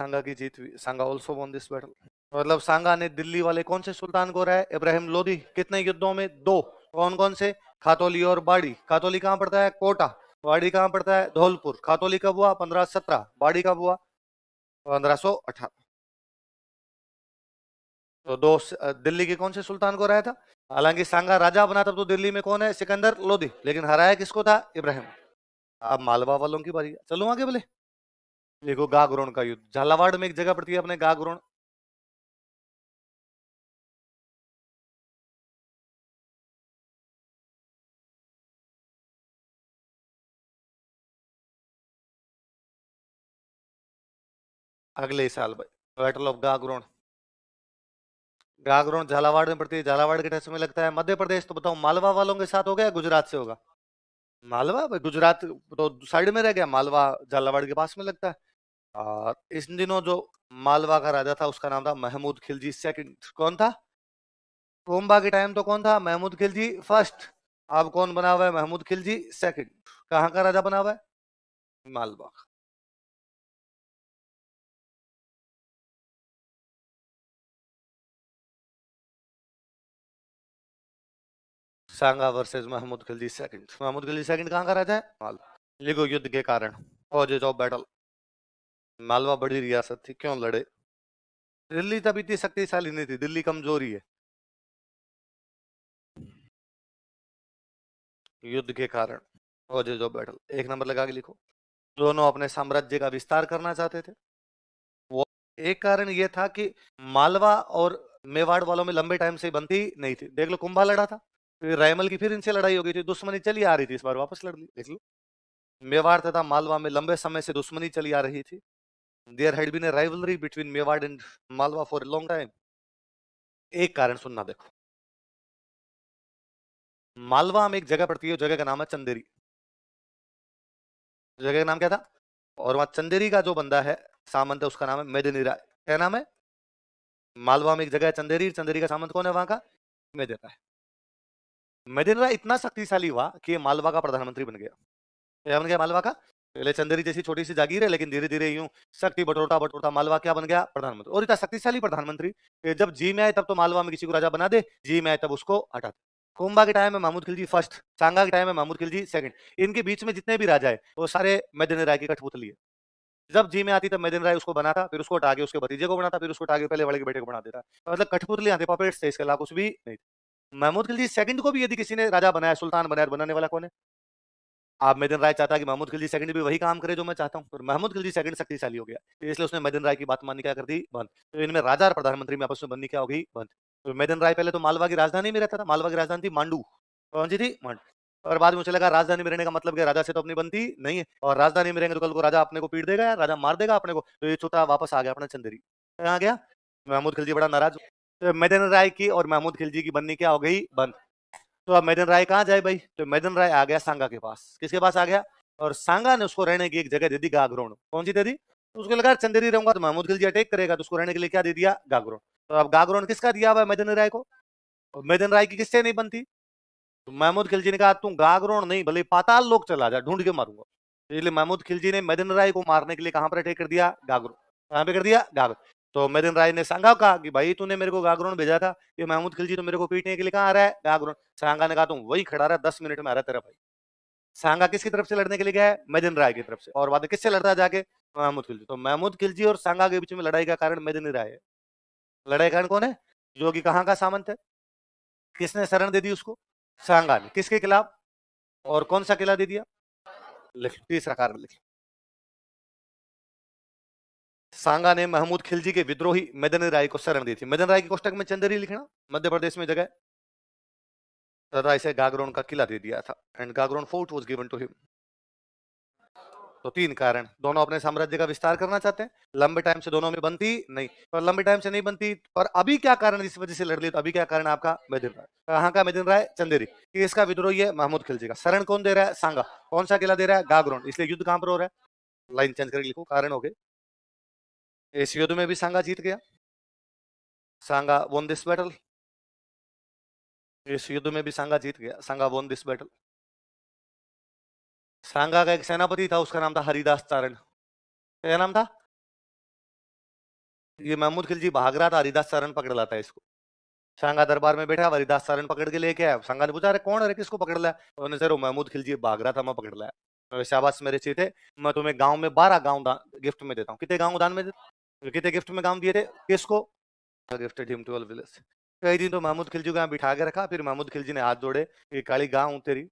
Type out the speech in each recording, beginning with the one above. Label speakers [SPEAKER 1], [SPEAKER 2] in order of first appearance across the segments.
[SPEAKER 1] सांगा की जीत हुई। सांगा also von this battle. मतलब सांगा ने दिल्ली वाले कौन से सुल्तान को हराया? इब्राहिम लोदी। कितने युद्धों में? 2। कौन कौन से? खातौली और बाड़ी। खातौली कहां पड़ता है? कोटा। बाड़ी कहां पड़ता है? धौलपुर। खातौली कब हुआ? 1517। बाड़ी कब हुआ? 1518। तो दिल्ली के कौन से सुल्तान को हराया था? हालांकि सांगा राजा बना तब तो दिल्ली में कौन है? सिकंदर लोदी। लेकिन हराया किसको था? इब्राहिम। अब मालवा वालों की बारी। चलो आगे बोले। देखो गागरोन का युद्ध, झालावाड़ में एक जगह पड़ती है अपने गागरोन। अगले साल भाई बैटल ऑफ गागरोन। गागरोन झालावाड़ में पड़ती है। झालावाड़ के टेस्ट में लगता है मध्य प्रदेश। तो बताओ मालवा वालों के साथ हो गया, गुजरात से होगा? मालवा भाई, गुजरात तो साइड में रह गया, मालवा झालावाड़ के पास में लगता है। और इस दिनों जो मालवा का राजा था उसका नाम था महमूद खिलजी सेकंड। कौन था? कोम्बा के टाइम तो कौन था? महमूद खिलजी फर्स्ट। अब कौन बना हुआ है? महमूद खिलजी सेकंड। कहाँ का राजा बना हुआ है? Malwa. Sanga versus Mahmud Khilji second. Mahmud Khilji second कहाँ का राजा है? मालवा। लिखो युद्ध के कारण। Causes of battle. मालवा बड़ी रियासत थी, क्यों लड़े? दिल्ली तब इतनी शक्तिशाली नहीं थी, दिल्ली कमजोरी है। युद्ध के कारण। Causes of battle. एक नंबर लगा के लिखो। दोनों अपने साम्राज्य का विस्तार करना चाहते थे। वो एक कारण ये था कि मालवा और मेवाड़ वालों में लंबे टाइम से बनती नहीं थी। देख लो कुंभा लड़ा था, फिर रायमल की फिर इनसे लड़ाई हो गई थी, दुश्मनी चली आ रही थी, इस बार वापस लड़ ली। देख लो मेवाड़ तथा मालवा में लंबे समय से दुश्मनी चली आ रही थी। There had been a rivalry between Mewar and Malwa for a long time. एक कारण सुनना देखो। मालवा में एक जगह पड़ती है, जगह का नाम है चंदेरी। जगह का नाम क्या था? और वहां चंदेरी का जो बंदा है, सामंत है, उसका नाम है मेदिनी राय। क्या नाम है? मालवा में एक जगह है चंदेरी, चंदेरी का सामंत कौन है वहां का? मेदिनी राय। मेदिनी राय इतना शक्तिशाली हुआ कि ये मालवा का प्रधानमंत्री बन गया। क्या बन गया मालवा का? पहले चंदेरी जैसी छोटी सी जागीर है, लेकिन धीरे धीरे यूं शक्ति बटोरता बटोरता मालवा क्या बन गया? प्रधानमंत्री। और इतना शक्तिशाली प्रधानमंत्री कि जब जी में आए तब तो मालवा में किसी को राजा बना दे, जी में आए तब उसको हटा दे। कुंभा के टाइम में महमूद खिलजी फर्स्ट, सांगा के टाइम में महमूद खिलजी सेकंड। इनके बीच में जितने भी राजा है वो सारे मेदिनी राय की कठपुतली है। जब जी में आती तब मेदिनी राय उसको बनाता, फिर उसको हटा के उसके भतीजे को बनाता, फिर उसको हटा के पहले वाले के बेटे को बना देता। मतलब कठपुतली आते, पपेट्स थे, इसके अलावा कुछ भी नहीं। महमूद खिलजी सेकंड को भी यदि किसी ने राजा बनाया, सुल्तान बनाया, बनाने वाला कौन है? आप मेदिन राय चाहता है कि महमूद खिलजी सेकंड भी वही काम करे जो मैं चाहता हूँ, पर महमूद खिलजी सेकंड शक्तिशाली हो गया, तो इसलिए उसने मेदिन राय की बात माननी क्या कर दी? बंद। तो इनमें राजा और प्रधानमंत्री में आपस में बननी क्या हो गई? बंद। तो मेदिन राय पहले तो मालवा की राजधानी में रहता था। मालवा की राजधानी थी मांडू। कौन सी थी? मांडू। और बाद में मुझे लगा राजधानी में रहने का मतलब क्या, राजा से तो अपनी बनती नहीं है, और राजधानी में रहेंगे तो कल को राजा अपने को पीट देगा, राजा मार देगा अपने को। तो ये चौथा वापस आ गया अपना चंदेरी। कहाँ गया? महमूद खिलजी बड़ा नाराज। तो मेदिन राय की और महमूद खिलजी की बननी क्या हो गई? बंद। तो अब मेदिन राय कहाँ जाए भाई? तो मेदिन राय आ गया सांगा के पास। किसके पास आ गया? और सांगा ने उसको रहने की एक जगह दे दी, गागरोन। कौन सी दे दी? तो उसको लगा चंदेरी रहूंगा तो महमूद खिलजी अटैक करेगा, तो उसको रहने के लिए क्या दे दिया? गागरोन। तो अब गागरोन किसका दिया हुआ है? मेदिन राय को। और मेदिन राय की किससे नहीं बनती? तो महमूद खिलजी ने कहा तुम गागरोन नहीं, भले पाताल लोक चला जा, ढूंढ के मारूंगा। तो इसलिए महमूद खिलजी ने मेदिन राय को मारने के लिए कहां पर अटैक कर दिया? गागरोन। कहां पे कर दिया? गागरोन। तो मेदिन राय ने सांगा को कहा कि भाई तूने मेरे को गागरोन भेजा था, ये महमूद खिलजी तो मेरे को पीटने के लिए कहां आ रहा है? गागरोन। सांगा ने कहा तुम वही खड़ा रहा, 10 मिनट में आ रहा तेरा भाई। सांगा किसकी तरफ से लड़ने के लिए गया है? मेदिन राय की तरफ से। और बाद में किससे लड़ता है जाके? महमूद खिलजी। तो महमूद खिलजी और सांगा के बीच में लड़ाई का कारण मेदिनी राय है। लड़ाई का कारण कौन है? जो कि कहां का सामंत है? किसने शरण दे दी उसको? सांगा ने। किसके खिलाफ? और कौन सा किला दे दिया? लिख, तीसरा कारण लिख। सांगा ने महमूद खिलजी के विद्रोही मेदिनी राय को शरण दी थी। मेदिनी राय की कोष्टक में चंदेरी लिखना, मध्य प्रदेश में जगह। राय से गागरोन का किला दे दिया था, and Gagron fort was given to him. तो तीन कारण, दोनों अपने साम्राज्य का विस्तार करना चाहते हैं, लंबे टाइम से दोनों में बनती नहीं, पर लंबे टाइम से नहीं बनती। और अभी क्या कारण इस वजह से लड़ ली? तो अभी क्या कारण है आपका? मेदिन राय। कहाँ का मेदिन राय? चंदेरी। कि इसका विद्रोही है महमूद खिलजी का। शरण कौन दे रहा है? सांगा। कौन सा किला दे रहा है? गागरोन। इसलिए युद्ध कहां पर हो रहा है? लाइन चेंज करके लिखो, कारण हो गए। इस युद्ध में भी सांगा जीत गया। सांगा वोन दिस बैटल। इस युद्ध में भी सांगा जीत गया। सांगा वोन दिस बैटल। सांगा का एक सेनापति था, उसका नाम था हरिदास चारण। क्या नाम था? ये महमूद खिलजी भाग रहा था, हरिदास सारण पकड़ लाता है इसको। सांगा दरबार में बैठा, हरिदास सारण पकड़ के लेके आया। सांगा ने पूछा, अरे कौन है, किसको पकड़ लाया? उन्होंने, सर वो महमूद खिलजी भाग रहा था, मैं पकड़ लाया। शाबाश मेरे चीते, मैं तुम्हें गांव में 12 गांव गिफ्ट में देता हूँ। कितने गांव दान में कितने गिफ्ट में गांव दिए थे? किसको? Gifted him 12 village. कई दिन तो महमूद खिलजी को यहाँ बिठा के रखा, फिर महमूद खिलजी ने हाथ जोड़े, ये काली गांव हूं तेरी,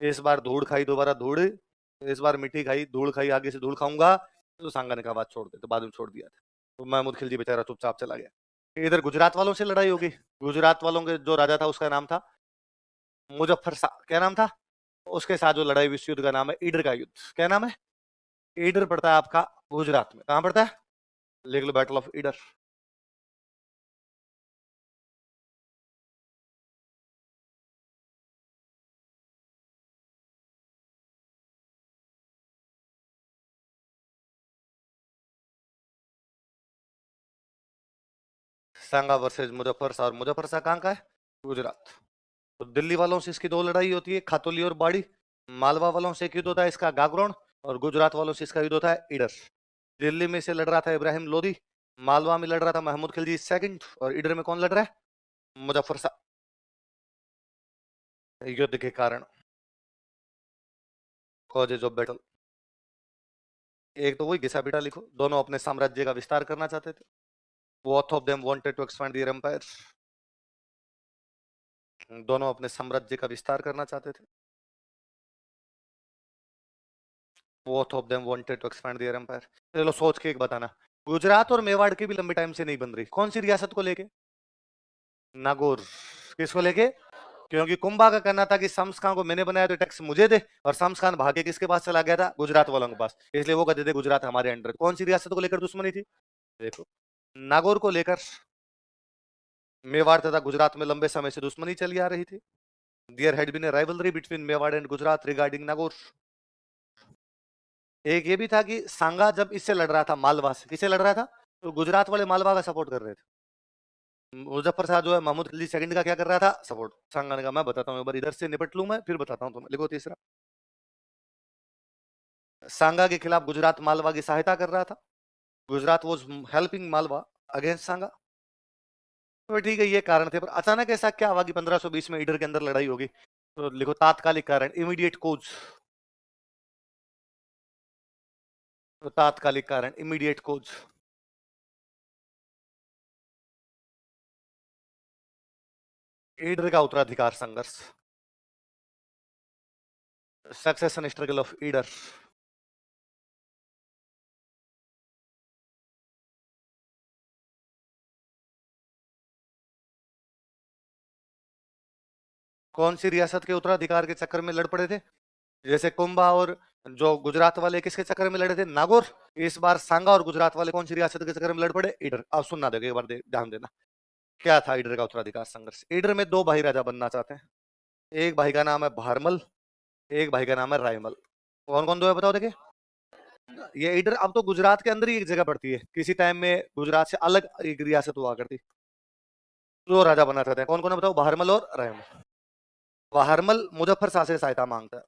[SPEAKER 1] इस बार धूड़ खाई दोबारा धूड़, इस बार मिट्टी खाई धूड़ खाई, आगे से धूड़ खाऊंगा। तो सांगा ने कहा बात छोड़ दे, तो बाद में छोड़ दिया था। तो महमूद खिलजी बेचारा चुपचाप चला गया। इधर गुजरात वालों से लड़ाई होगी। गुजरात वालों के जो राजा था उसका नाम था मुजफ्फर शाह। क्या नाम था? उसके साथ जो लड़ाई विश्व युद्ध का नाम है ईडर का युद्ध। क्या नाम है? ईडर पड़ता है आपका गुजरात में। कहां पड़ता है? लिख लो, battle of Idar. Sanga versus Muzaffar Shah. और मुजफ्फर शाह कहां का है? गुजरात। तो दिल्ली वालों से इसकी दो लड़ाई होती है, खातोली और बाड़ी। मालवा वालों से एक युद्ध होता है इसका गागरोन, और गुजरात वालों से इसका युद्ध होता है ईडर। दिल्ली में से लड़ रहा था इब्राहिम लोदी, मालवा में लड़ रहा था महमूद खिलजी सेकंड, और ईडर में कौन लड़ रहा है? मुजफ्फर शाह। युद्ध के कारण कॉजेज ऑफ बैटल। एक तो वही घिसा पिटा लिखो, दोनों अपने साम्राज्य का विस्तार करना चाहते थे। Both of them wanted to expand their empire. दोनों अपने साम्राज्य का विस्तार करना चाहते थे। Both of them wanted to expand their empire. चलो सोच के एक बताना, गुजरात और मेवाड़ की भी लंबे टाइम से नहीं बन रही, कौन सी रियासत को लेके? नागौर। किसको लेके? क्योंकि कुंभा का कहना था कि शम्स खान को मैंने बनाया तो टैक्स मुझे दे, और शम्स खान भागे किसके पास चला गया था? गुजरात वालों के पास। इसलिए वो कहते थे गुजरात हमारे अंडर। कौन सी रियासत को लेकर दुश्मनी थी? देखो, नागौर को लेकर मेवाड़ तथा गुजरात में लंबे समय से दुश्मनी चली आ रही थी। There had been a rivalry between Mewar and Gujarat regarding Nagaur. एक ये भी था कि सांगा जब इससे लड़ रहा था, मालवा से, किसे लड़ रहा था? तो गुजरात वाले मालवा का सपोर्ट कर रहे थे। मुजफ्फर शाह जो है महमूद खिलजी सेकंड का क्या कर रहा था? सपोर्ट। सांगा ने कहा मैं बताता हूँ, एक बार इधर से निपट लूं मैं, फिर बताता हूँ तुम्हें। लिखो तीसरा, सांगा के खिलाफ गुजरात मालवा की सहायता कर रहा था। Gujarat was helping Malwa against Sanga. तो ठीक है, ये कारण थे, पर अचानक ऐसा क्या हुआ कि 1520 में ईडर के अंदर लड़ाई होगी? तो लिखो तात्कालिक कारण, इमीडिएट कोज। तो तात्कालिक कारण, इमीडिएट कोज। ईडर का उत्तराधिकार संघर्ष, सक्सेशन स्ट्रगल ऑफ ईडर। कौन सी रियासत के उत्तराधिकार के चक्कर में लड़ पड़े थे? जैसे कुंभा और जो गुजरात वाले किसके चक्कर में लड़े थे? नागौर। इस बार सांगा और गुजरात वाले कौन सी रियासत के चक्कर में लड़ पड़े? ईडर। अब सुनना देखो एक बार, ध्यान देना। क्या था ईडर का उत्तराधिकार संघर्ष? ईडर में दो भाई राजा बनना चाहते हैं। एक भाई का नाम है भारमल, एक भाई का नाम है रायमल। कौन कौन दो है बताओ देखे? ये ईडर अब तो गुजरात के अंदर ही एक जगह पड़ती है, किसी टाइम में गुजरात से अलग एक रियासत हुआ करती। दो राजा बनना चाहते हैं, कौन कौन है बताओ? भारमल और रायमल। भारमल मुजफ्फर शाह से सहायता मांगता है।